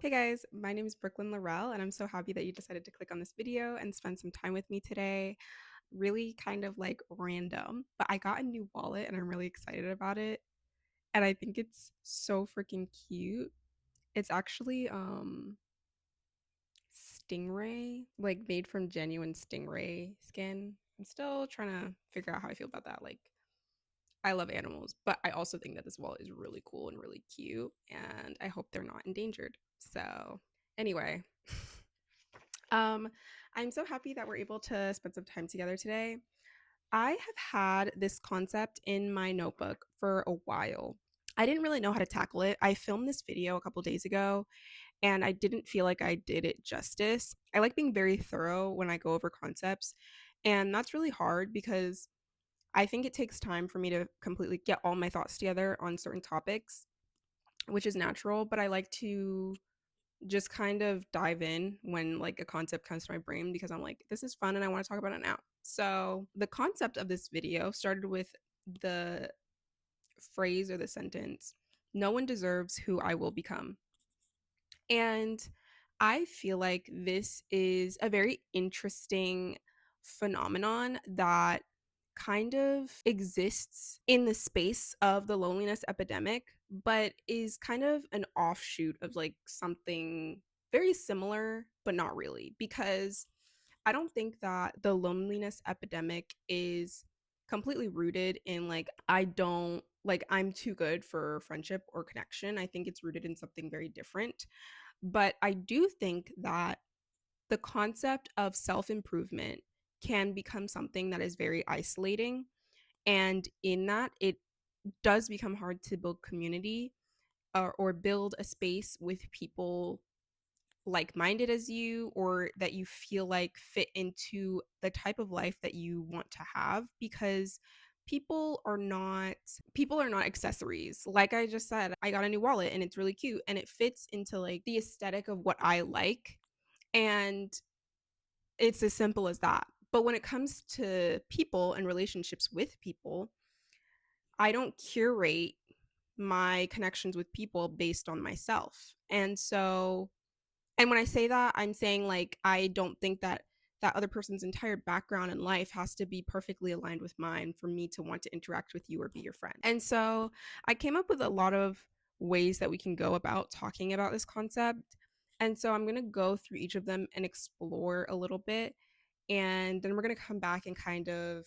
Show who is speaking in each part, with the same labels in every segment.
Speaker 1: Hey guys, my name is Brooklyn Laurel, and I'm so happy that you decided to click on this video and spend some time with me today. Really kind of like random, but I got a new wallet and I'm really excited about it. And I think it's so freaking cute. It's actually stingray, like made from genuine stingray skin. I'm still trying to figure out how I feel about that. Like I love animals, but I also think that this wallet is really cool and really cute, and I hope they're not endangered. So, anyway, um, I'm so happy that we're able to spend some time together today. I have had this concept in my notebook for a while. I didn't really know how to tackle it. I filmed this video a couple days ago and I didn't feel like I did it justice. I like being very thorough when I go over concepts, and that's really hard because I think it takes time for me to completely get all my thoughts together on certain topics, which is natural, but I like to just kind of dive in when like a concept comes to my brain because I'm like, this is fun and I want to talk about it now. So, the concept of this video started with the phrase or the sentence, no one deserves who I will become. And I feel like this is a very interesting phenomenon that kind of exists in the space of the loneliness epidemic, but is kind of an offshoot of like something very similar, but not really. Because I don't think that the loneliness epidemic is completely rooted in like, I don't like, I'm too good for friendship or connection. I think it's rooted in something very different. But I do think that the concept of self improvement can become something that is very isolating. And in that, it does become hard to build community or build a space with people like minded as you or that you feel like fit into the type of life that you want to have because people are not accessories. Like I just said, I got a new wallet and it's really cute and it fits into like the aesthetic of what I like, and it's as simple as that. But when it comes to people and relationships with people, I don't curate my connections with people based on myself. And when I say that, I'm saying like I don't think that that other person's entire background in life has to be perfectly aligned with mine for me to want to interact with you or be your friend. And so I came up with a lot of ways that we can go about talking about this concept. And so I'm going to go through each of them and explore a little bit. And then we're going to come back and kind of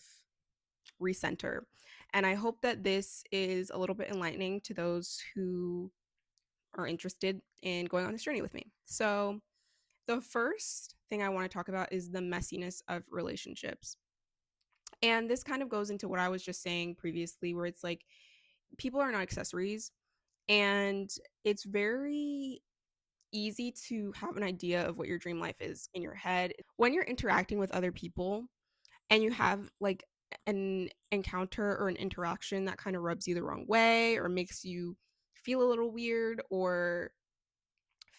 Speaker 1: recenter. And I hope that this is a little bit enlightening to those who are interested in going on this journey with me. So, the first thing I want to talk about is the messiness of relationships. And this kind of goes into what I was just saying previously, where it's like people are not accessories. And it's very easy to have an idea of what your dream life is in your head. When you're interacting with other people and you have like an encounter or an interaction that kind of rubs you the wrong way or makes you feel a little weird or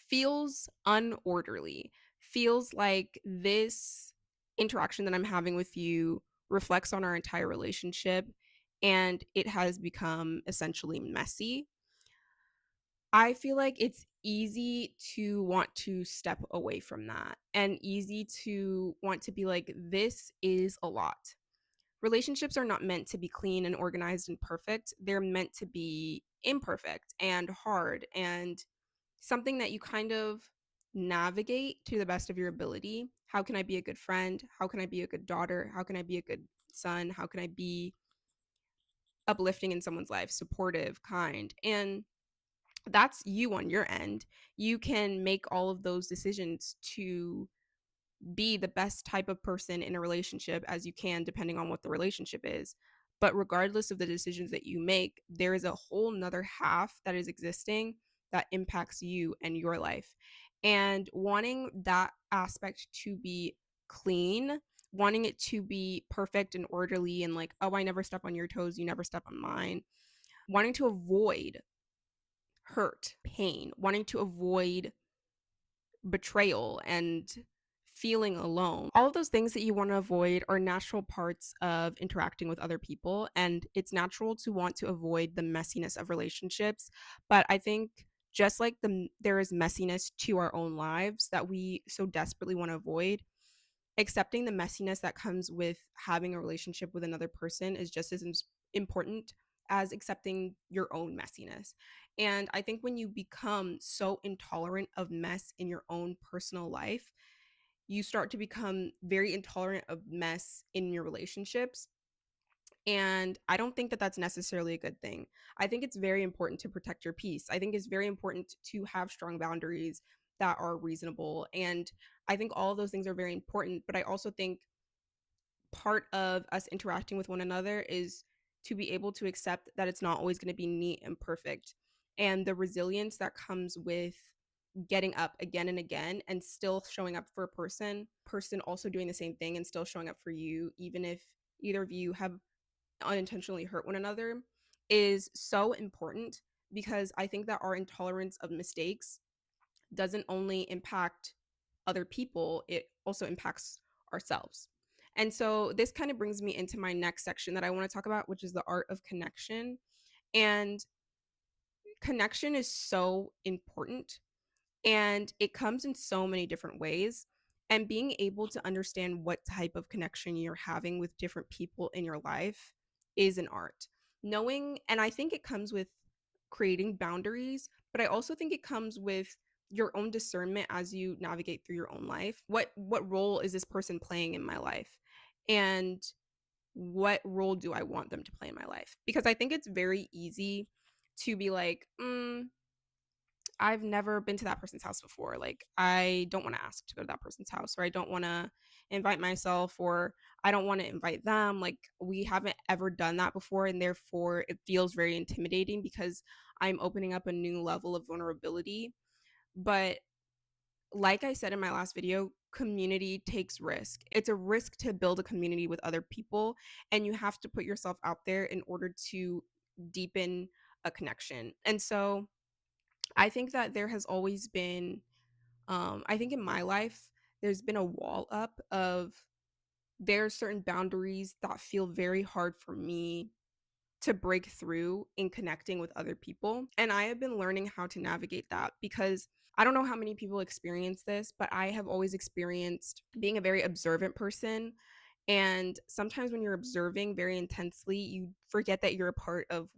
Speaker 1: feels unorderly, feels like this interaction that I'm having with you reflects on our entire relationship and it has become essentially messy. I feel like it's easy to want to step away from that and easy to want to be like, this is a lot. Relationships are not meant to be clean and organized and perfect. They're meant to be imperfect and hard and something that you kind of navigate to the best of your ability. How can I be a good friend? How can I be a good daughter? How can I be a good son? How can I be uplifting in someone's life, supportive, kind? And that's you on your end. You can make all of those decisions to be the best type of person in a relationship as you can, depending on what the relationship is. But regardless of the decisions that you make, there is a whole nother half that is existing that impacts you and your life. And wanting that aspect to be clean, wanting it to be perfect and orderly, and like, oh, I never step on your toes, you never step on mine, wanting to avoid hurt, pain, wanting to avoid betrayal and feeling alone. All of those things that you want to avoid are natural parts of interacting with other people. And it's natural to want to avoid the messiness of relationships. But I think just like there is messiness to our own lives that we so desperately want to avoid, accepting the messiness that comes with having a relationship with another person is just as important as accepting your own messiness. And I think when you become so intolerant of mess in your own personal life, you start to become very intolerant of mess in your relationships. And I don't think that that's necessarily a good thing. I think it's very important to protect your peace. I think it's very important to have strong boundaries that are reasonable. And I think all of those things are very important. But I also think part of us interacting with one another is to be able to accept that it's not always going to be neat and perfect. And the resilience that comes with getting up again and again and still showing up for a person also doing the same thing and still showing up for you, even if either of you have unintentionally hurt one another, is so important, because I think that our intolerance of mistakes doesn't only impact other people, it also impacts ourselves. And so this kind of brings me into my next section that I want to talk about, which is the art of connection. And connection is so important, and it comes in so many different ways. And being able to understand what type of connection you're having with different people in your life is an art. Knowing, and I think it comes with creating boundaries, but I also think it comes with your own discernment as you navigate through your own life. What role is this person playing in my life? And what role do I want them to play in my life? Because I think it's very easy to be like, I've never been to that person's house before. Like, I don't want to ask to go to that person's house, or I don't want to invite myself, or I don't want to invite them. Like, we haven't ever done that before. And therefore, it feels very intimidating because I'm opening up a new level of vulnerability. But like I said in my last video, community takes risk. It's a risk to build a community with other people, and you have to put yourself out there in order to deepen a connection. And so, I think that there has always been, I think in my life, there's been a wall up of there are certain boundaries that feel very hard for me to break through in connecting with other people. And I have been learning how to navigate that, because I don't know how many people experience this, but I have always experienced being a very observant person. And sometimes when you're observing very intensely, you forget that you're a part of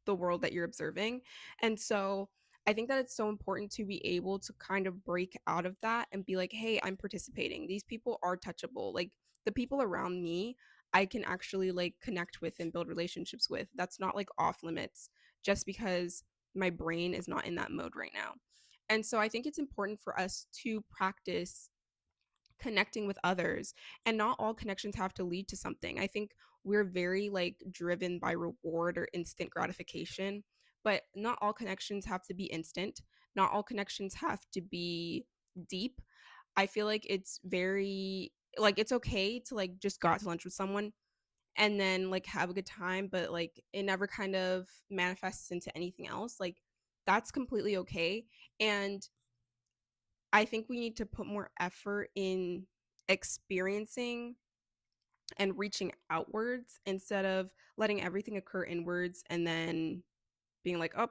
Speaker 1: the world that you're observing. And so I think that it's so important to be able to kind of break out of that and be like, hey, I'm participating. These people are touchable. Like, the people around me, I can actually like connect with and build relationships with. That's not like off limits just because my brain is not in that mode right now. And so I think it's important for us to practice connecting with others, and not all connections have to lead to something. I think we're very like driven by reward or instant gratification, but not all connections have to be instant. Not all connections have to be deep. I feel like it's very like it's okay to like just go out to lunch with someone and then like have a good time, but like it never kind of manifests into anything else. Like, that's completely okay. And I think we need to put more effort in experiencing and reaching outwards instead of letting everything occur inwards and then being like, oh,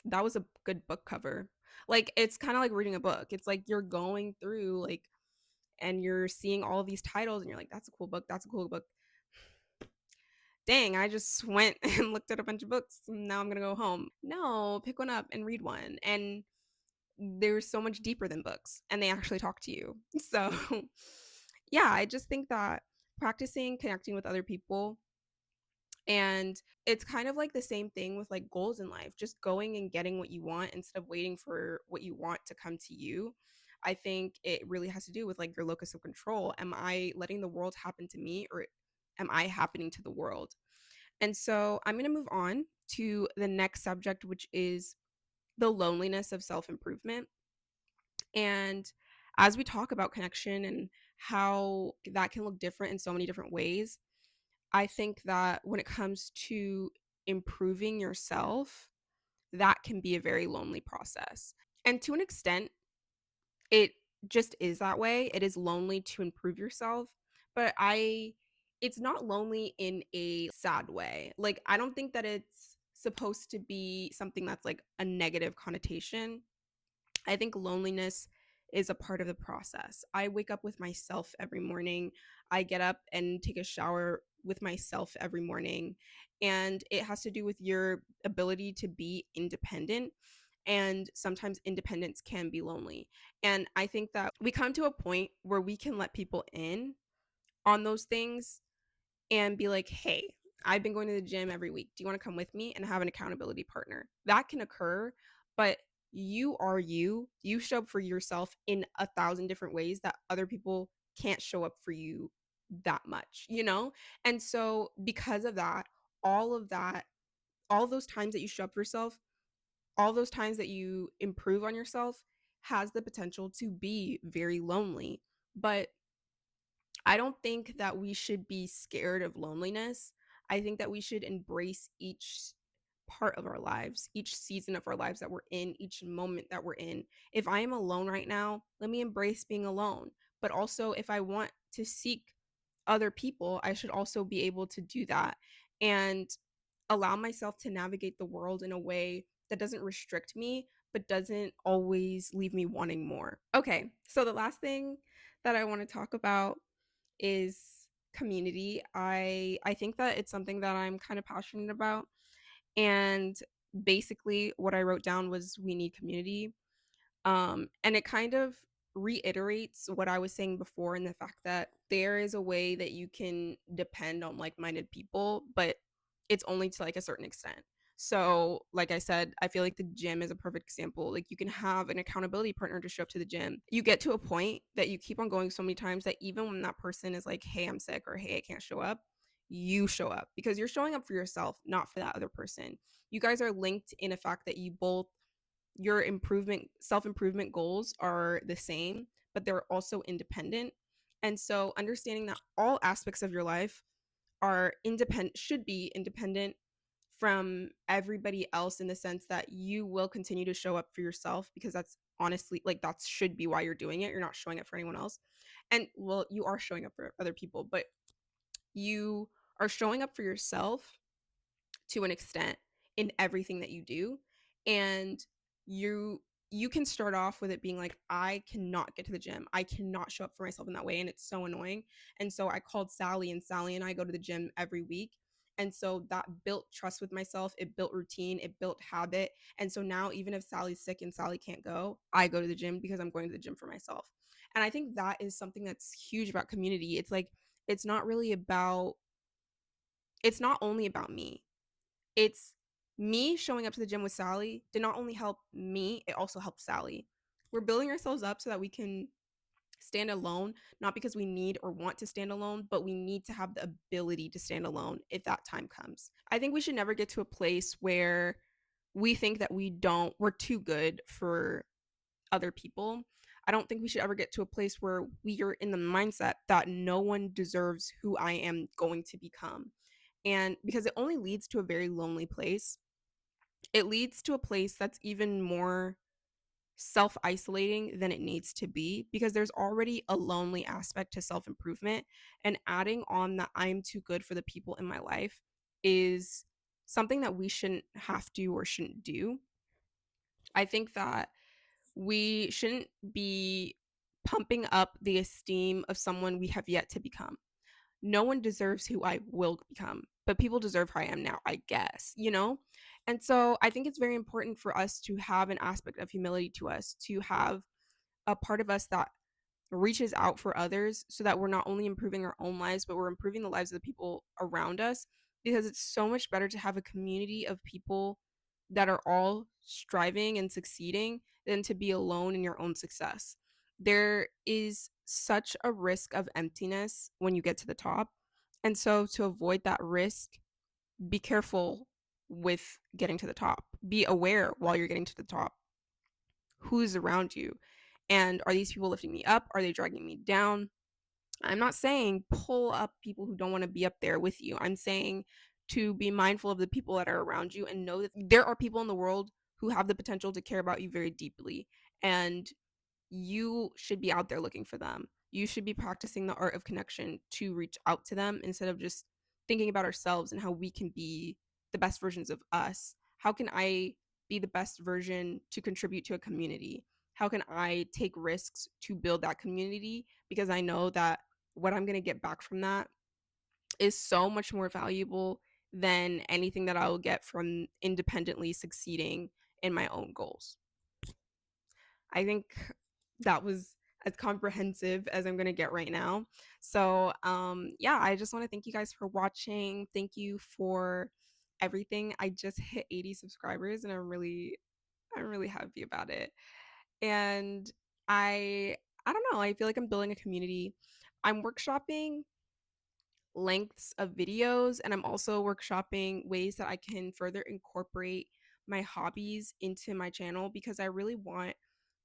Speaker 1: that was a good book cover. Like, it's kind of like reading a book. It's like you're going through, like, and you're seeing all of these titles and you're like, that's a cool book. That's a cool book. Dang, I just went and looked at a bunch of books. Now I'm going to go home. No, pick one up and read one. And they're so much deeper than books, and they actually talk to you. So, yeah, I just think that practicing connecting with other people, and it's kind of like the same thing with like goals in life, just going and getting what you want instead of waiting for what you want to come to you. I think it really has to do with like your locus of control. Am I letting the world happen to me, or am I happening to the world? And so I'm going to move on to the next subject, which is the loneliness of self improvement. And as we talk about connection and how that can look different in so many different ways, I think that when it comes to improving yourself, that can be a very lonely process. And to an extent, it just is that way. It is lonely to improve yourself, but it's not lonely in a sad way. Like, I don't think that it's supposed to be something that's like a negative connotation. I think loneliness is a part of the process. I wake up with myself every morning. I get up and take a shower with myself every morning. And it has to do with your ability to be independent. And sometimes independence can be lonely. And I think that we come to a point where we can let people in on those things and be like, hey, I've been going to the gym every week. Do you want to come with me and have an accountability partner? That can occur, but you are you. You show up for yourself in 1,000 different ways that other people can't show up for you that much, you know? And so, because of that, all of that, all those times that you show up for yourself, all those times that you improve on yourself has the potential to be very lonely. But I don't think that we should be scared of loneliness. I think that we should embrace each part of our lives, each season of our lives that we're in, each moment that we're in. If I am alone right now, let me embrace being alone. But also, if I want to seek other people, I should also be able to do that and allow myself to navigate the world in a way that doesn't restrict me, but doesn't always leave me wanting more. Okay, so the last thing that I want to talk about is community. I think that it's something that I'm kind of passionate about. And basically what I wrote down was we need community. And it kind of reiterates what I was saying before in the fact that there is a way that you can depend on like-minded people, but it's only to like a certain extent. So, like I said, I feel like the gym is a perfect example. Like you can have an accountability partner to show up to the gym. You get to a point that you keep on going so many times that even when that person is like, "Hey, I'm sick," or "Hey, I can't show up," you show up because you're showing up for yourself, not for that other person. You guys are linked in a fact that you both your improvement self-improvement goals are the same, but they're also independent. And so understanding that all aspects of your life are independent should be independent from everybody else in the sense that you will continue to show up for yourself because that's honestly like that should be why you're doing it. You're not showing up for anyone else. And well, you are showing up for other people, but you are showing up for yourself to an extent in everything that you do. And you can start off with it being like, I cannot get to the gym, I cannot show up for myself in that way, and it's so annoying. And so I called Sally, and Sally and I go to the gym every week. And so that built trust with myself, it built routine, it built habit. And so now even if Sally's sick and Sally can't go, I go to the gym because I'm going to the gym for myself. And I think that is something that's huge about community. It's like it's not really about it's not only about me. It's me showing up to the gym with Sally did not only help me, it also helped Sally. We're building ourselves up so that we can stand alone, not because we need or want to stand alone, but we need to have the ability to stand alone if that time comes. I think we should never get to a place where we think that we're too good for other people. I don't think we should ever get to a place where we are in the mindset that no one deserves who I am going to become. And because it only leads to a very lonely place, it leads to a place that's even more self isolating than it needs to be because there's already a lonely aspect to self improvement. And adding on that I'm too good for the people in my life is something that we shouldn't have to or shouldn't do. I think that we shouldn't be pumping up the esteem of someone we have yet to become. No one deserves who I will become, but people deserve who I am now, I guess, you know? And so I think it's very important for us to have an aspect of humility to us, to have a part of us that reaches out for others so that we're not only improving our own lives, but we're improving the lives of the people around us. Because it's so much better to have a community of people that are all striving and succeeding than to be alone in your own success. There is such a risk of emptiness when you get to the top. And so, to avoid that risk, be careful with getting to the top. Be aware while you're getting to the top who's around you. And are these people lifting me up? Are they dragging me down? I'm not saying pull up people who don't want to be up there with you. I'm saying to be mindful of the people that are around you and know that there are people in the world who have the potential to care about you very deeply. And you should be out there looking for them. You should be practicing the art of connection to reach out to them instead of just thinking about ourselves and how we can be the best versions of us, how can I be the best version to contribute to a community? How can I take risks to build that community? Because I know that what I'm going to get back from that is so much more valuable than anything that I will get from independently succeeding in my own goals. I think that was as comprehensive as I'm going to get right now. So, yeah, I just want to thank you guys for watching. Thank you for everything. I just hit 80 subscribers and I'm really happy about it. And I don't know, I feel like I'm building a community. I'm workshopping lengths of videos, and I'm also workshopping ways that I can further incorporate my hobbies into my channel, because I really want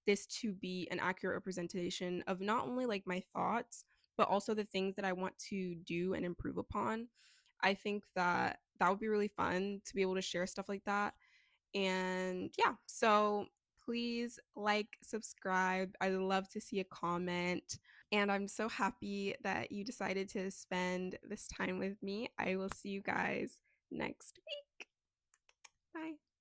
Speaker 1: this to be an accurate representation of not only like my thoughts, but also the things that I want to do and improve upon. I think that that would be really fun to be able to share stuff like that. And yeah, so please like, subscribe. I'd love to see a comment. And I'm so happy that you decided to spend this time with me. I will see you guys next week. Bye.